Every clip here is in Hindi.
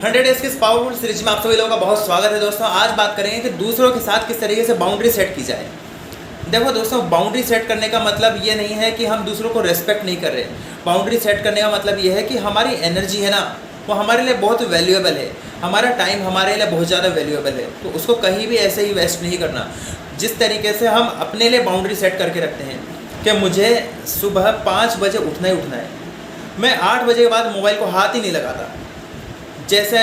100 डेज के इस पावरफुल सीरीज में आप सभी लोगों का बहुत स्वागत है दोस्तों। आज बात करेंगे कि दूसरों के साथ किस तरीके से बाउंड्री सेट की जाए। देखो दोस्तों, बाउंड्री सेट करने का मतलब ये नहीं है कि हम दूसरों को रेस्पेक्ट नहीं कर रहे। बाउंड्री सेट करने का मतलब ये है कि हमारी एनर्जी है ना, वो हमारे लिए बहुत वैल्यूएबल है। हमारा टाइम हमारे लिए बहुत ज़्यादा वैल्यूएबल है, तो उसको कहीं भी ऐसे ही वेस्ट नहीं करना। जिस तरीके से हम अपने लिए बाउंड्री सेट करके रखते हैं कि मुझे सुबह 5 बजे उठना ही उठना है, मैं 8 बजे के बाद मोबाइल को हाथ ही नहीं लगाता। जैसे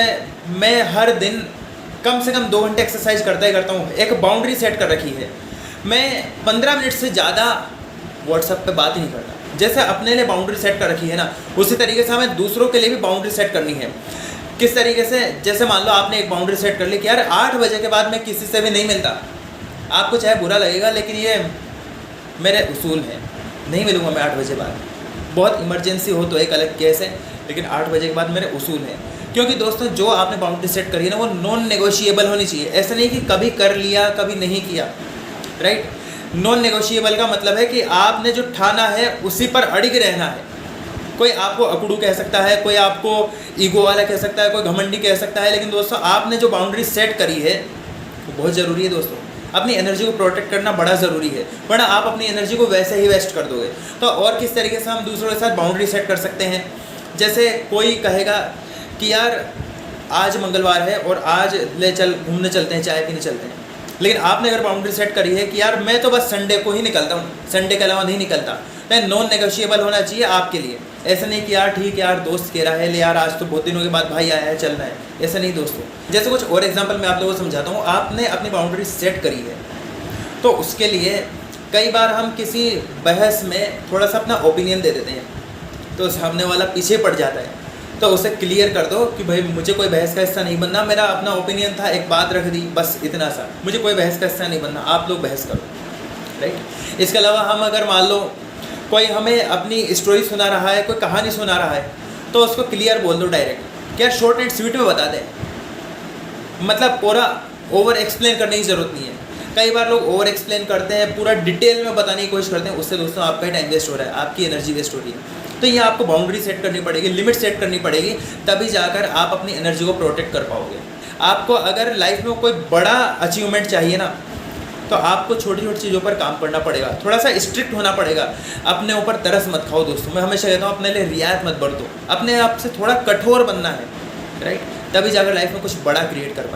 मैं हर दिन कम से कम 2 घंटे एक्सरसाइज करता ही करता हूँ, एक बाउंड्री सेट कर रखी है। मैं 15 मिनट से ज़्यादा व्हाट्सएप पे बात ही नहीं करता। जैसे अपने लिए बाउंड्री सेट कर रखी है ना, उसी तरीके से हमें दूसरों के लिए भी बाउंड्री सेट करनी है। किस तरीके से, जैसे मान लो आपने एक बाउंड्री सेट कर ली कि यार 8 बजे के बाद मैं किसी से भी नहीं मिलता। आपको चाहे बुरा लगेगा, लेकिन ये मेरे उसूल हैं, नहीं मिलूँगा मैं 8 बजे बाद। बहुत इमरजेंसी हो तो एक अलग केस है, लेकिन 8 बजे के बाद मेरे उसूल हैं। क्योंकि दोस्तों, जो आपने बाउंड्री सेट करी है ना, वो नॉन नेगोशिएबल होनी चाहिए। ऐसा नहीं कि कभी कर लिया कभी नहीं किया, राइट। नॉन नेगोशिएबल का मतलब है कि आपने जो ठाना है उसी पर अड़िग रहना है। कोई आपको अकड़ू कह सकता है, कोई आपको ईगो वाला कह सकता है, कोई घमंडी कह सकता है, लेकिन दोस्तों आपने जो बाउंड्री सेट करी है वो बहुत ज़रूरी है। दोस्तों, अपनी एनर्जी को प्रोटेक्ट करना बड़ा ज़रूरी है, वरना आप अपनी एनर्जी को वैसे ही वेस्ट कर दोगे। तो और किस तरीके से हम दूसरों के साथ बाउंड्री सेट कर सकते हैं। जैसे कोई कहेगा कि यार आज मंगलवार है और आज ले चल घूमने चलते हैं, चाय पीने चलते हैं, लेकिन आपने अगर बाउंड्री सेट करी है कि यार मैं तो बस संडे को ही निकलता हूँ, संडे के अलावा नहीं निकलता, तो नॉन नेगोशिएबल होना चाहिए आपके लिए। ऐसा नहीं कि यार ठीक है यार दोस्त कह रहा है, ले यार आज तो बहुत दिनों के बाद भाई आया है, चलना है, ऐसा नहीं दोस्तों। जैसे कुछ और एग्जाम्पल मैं आप लोगों को समझाता हूँ। आपने अपनी बाउंड्री सेट करी है, तो उसके लिए कई बार हम किसी बहस में थोड़ा सा अपना ओपिनियन दे देते हैं, तो सामने वाला पीछे पड़ जाता है। तो उसे क्लियर कर दो कि भाई मुझे कोई बहस का हिस्सा नहीं बनना, मेरा अपना ओपिनियन था, एक बात रख दी, बस इतना सा, मुझे कोई बहस का हिस्सा नहीं बनना, आप लोग बहस करो, राइट। इसके अलावा हम अगर मान लो कोई हमें अपनी स्टोरी सुना रहा है, कोई कहानी सुना रहा है, तो उसको क्लियर बोल दो डायरेक्ट, क्या शॉर्ट एंड स्वीट में बता दें। मतलब पूरा ओवर एक्सप्लेन करने की ज़रूरत नहीं है। कई बार लोग ओवर एक्सप्लेन करते हैं, पूरा डिटेल में बताने की कोशिश करते हैं, उससे दोस्तों आपका ही टाइम वेस्ट हो रहा है, आपकी एनर्जी वेस्ट हो रही है। तो ये आपको बाउंड्री सेट करनी पड़ेगी, लिमिट सेट करनी पड़ेगी, तभी जाकर आप अपनी एनर्जी को प्रोटेक्ट कर पाओगे। आपको अगर लाइफ में कोई बड़ा अचीवमेंट चाहिए ना, तो आपको छोटी छोटी चीज़ों पर काम करना पड़ेगा, थोड़ा सा स्ट्रिक्ट होना पड़ेगा। अपने ऊपर तरस मत खाओ दोस्तों, मैं हमेशा कहता हूँ अपने लिए रियायत मत बरतो, अपने आप से थोड़ा कठोर बनना है, राइट। तभी जाकर लाइफ में कुछ बड़ा क्रिएट कर पाएंगे।